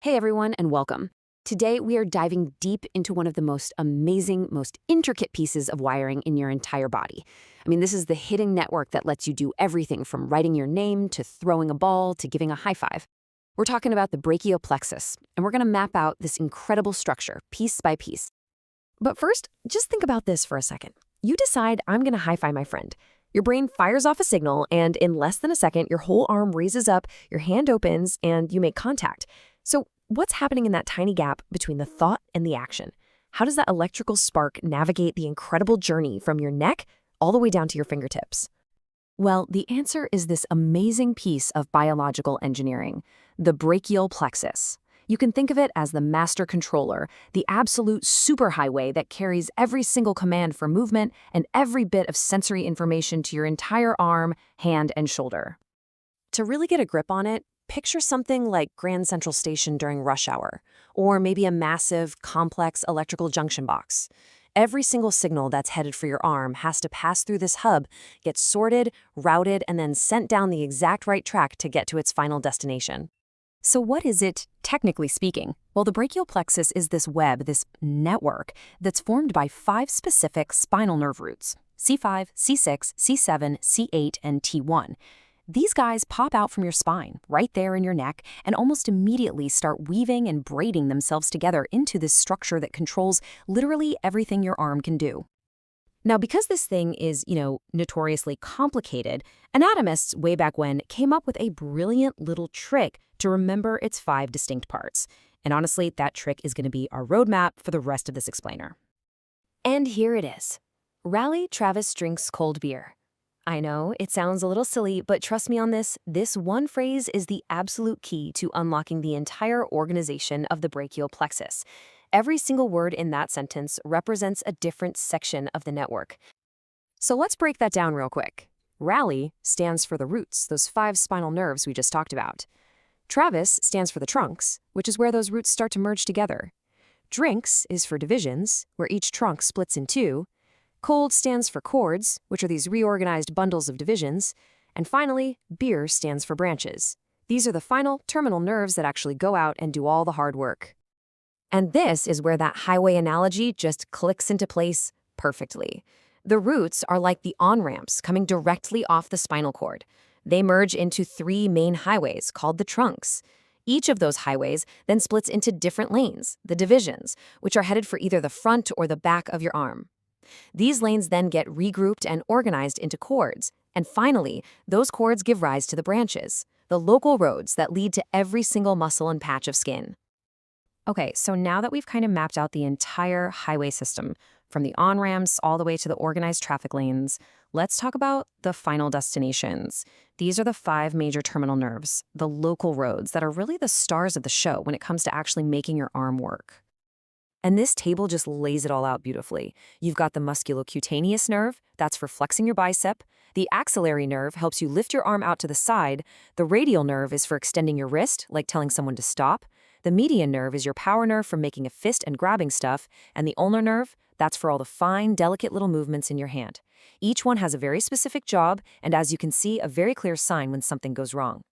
Hey everyone, and welcome. Today we are diving deep into one of the most amazing, most intricate pieces of wiring in your entire body. This is the hidden network that lets you do everything from writing your name to throwing a ball to giving a high five. We're talking about the brachial plexus, and we're going to map out this incredible structure piece by piece. But first, just think about this for a second. You decide I'm going to high five my friend. Your brain fires off a signal, and in less than a second, your whole arm raises up, your hand opens, and you make contact. So what's happening in that tiny gap between the thought and the action? How does that electrical spark navigate the incredible journey from your neck all the way down to your fingertips? Well, the answer is this amazing piece of biological engineering, the brachial plexus. You can think of it as the master controller, the absolute superhighway that carries every single command for movement and every bit of sensory information to your entire arm, hand, and shoulder. To really get a grip on it, picture something like Grand Central Station during rush hour, or maybe a massive, complex electrical junction box. Every single signal that's headed for your arm has to pass through this hub, get sorted, routed, and then sent down the exact right track to get to its final destination. So what is it, technically speaking? Well, the brachial plexus is this web, this network, that's formed by 5 specific spinal nerve roots: C5, C6, C7, C8, and T1. These guys pop out from your spine, right there in your neck, and almost immediately start weaving and braiding themselves together into this structure that controls literally everything your arm can do. Now, because this thing is, notoriously complicated, anatomists way back when came up with a brilliant little trick to remember its 5 distinct parts. And honestly, that trick is going to be our roadmap for the rest of this explainer. And here it is. Rally Travis drinks cold beer. I know, it sounds a little silly, but trust me on this one phrase is the absolute key to unlocking the entire organization of the brachial plexus. Every single word in that sentence represents a different section of the network. So let's break that down real quick. Rally stands for the roots, those 5 spinal nerves we just talked about. Travis stands for the trunks, which is where those roots start to merge together. Drinks is for divisions, where each trunk splits in 2. Cold stands for chords, which are these reorganized bundles of divisions. And finally, beer stands for branches. These are the final terminal nerves that actually go out and do all the hard work. And this is where that highway analogy just clicks into place perfectly. The roots are like the on-ramps coming directly off the spinal cord. They merge into 3 main highways called the trunks. Each of those highways then splits into different lanes, the divisions, which are headed for either the front or the back of your arm. These lanes then get regrouped and organized into chords, and finally, those chords give rise to the branches, the local roads that lead to every single muscle and patch of skin. Okay, so now that we've kind of mapped out the entire highway system, from the on-ramps all the way to the organized traffic lanes, let's talk about the final destinations. These are the 5 major terminal nerves, the local roads that are really the stars of the show when it comes to actually making your arm work. And this table just lays it all out beautifully. You've got the musculocutaneous nerve, that's for flexing your bicep. The axillary nerve helps you lift your arm out to the side. The radial nerve is for extending your wrist, like telling someone to stop. The median nerve is your power nerve for making a fist and grabbing stuff. And the ulnar nerve, that's for all the fine, delicate little movements in your hand. Each one has a very specific job, and as you can see, a very clear sign when something goes wrong.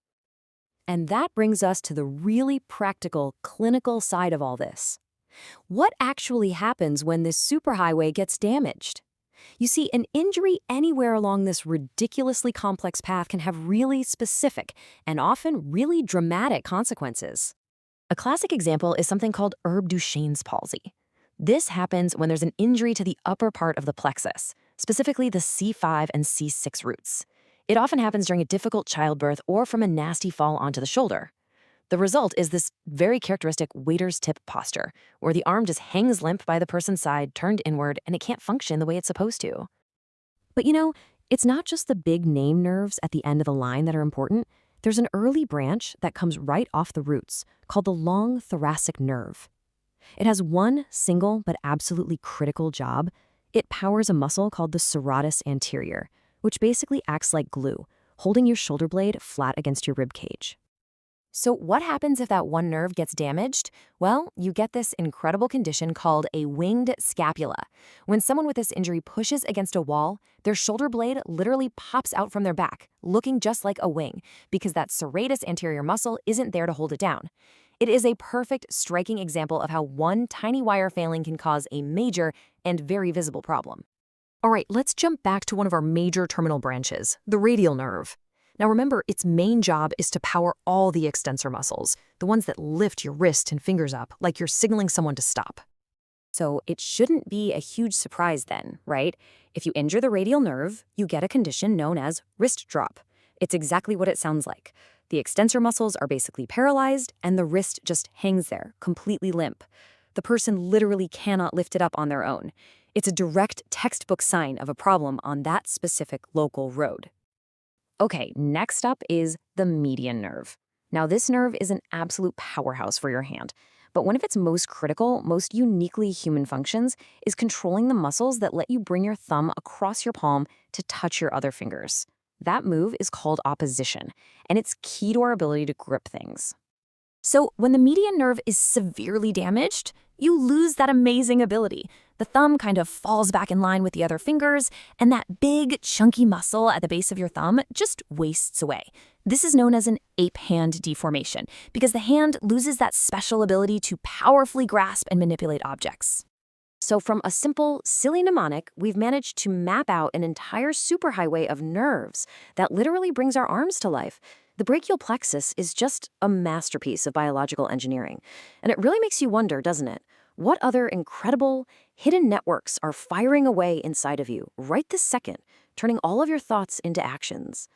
And that brings us to the really practical, clinical side of all this. What actually happens when this superhighway gets damaged? You see, an injury anywhere along this ridiculously complex path can have really specific and often really dramatic consequences. A classic example is something called Herb Duchesne's palsy. This happens when there's an injury to the upper part of the plexus, specifically the C5 and C6 roots. It often happens during a difficult childbirth or from a nasty fall onto the shoulder. The result is this very characteristic waiter's tip posture, where the arm just hangs limp by the person's side, turned inward, and it can't function the way it's supposed to. But it's not just the big name nerves at the end of the line that are important. There's an early branch that comes right off the roots, called the long thoracic nerve. It has one single but absolutely critical job. It powers a muscle called the serratus anterior, which basically acts like glue, holding your shoulder blade flat against your rib cage. So what happens if that one nerve gets damaged? Well, you get this incredible condition called a winged scapula. When someone with this injury pushes against a wall, their shoulder blade literally pops out from their back, looking just like a wing, because that serratus anterior muscle isn't there to hold it down. It is a perfect, striking example of how one tiny wire failing can cause a major and very visible problem. All right, let's jump back to one of our major terminal branches, the radial nerve. Now remember, its main job is to power all the extensor muscles, the ones that lift your wrist and fingers up like you're signaling someone to stop. So it shouldn't be a huge surprise then, right? If you injure the radial nerve, you get a condition known as wrist drop. It's exactly what it sounds like. The extensor muscles are basically paralyzed, and the wrist just hangs there, completely limp. The person literally cannot lift it up on their own. It's a direct textbook sign of a problem on that specific local road. Okay, next up is the median nerve. Now, this nerve is an absolute powerhouse for your hand, but one of its most critical, most uniquely human functions is controlling the muscles that let you bring your thumb across your palm to touch your other fingers. That move is called opposition, and it's key to our ability to grip things. So when the median nerve is severely damaged, you lose that amazing ability. The thumb kind of falls back in line with the other fingers, and that big, chunky muscle at the base of your thumb just wastes away. This is known as an ape hand deformation, because the hand loses that special ability to powerfully grasp and manipulate objects. So from a simple, silly mnemonic, we've managed to map out an entire superhighway of nerves that literally brings our arms to life. The brachial plexus is just a masterpiece of biological engineering. And it really makes you wonder, doesn't it? What other incredible, hidden networks are firing away inside of you right this second, turning all of your thoughts into actions?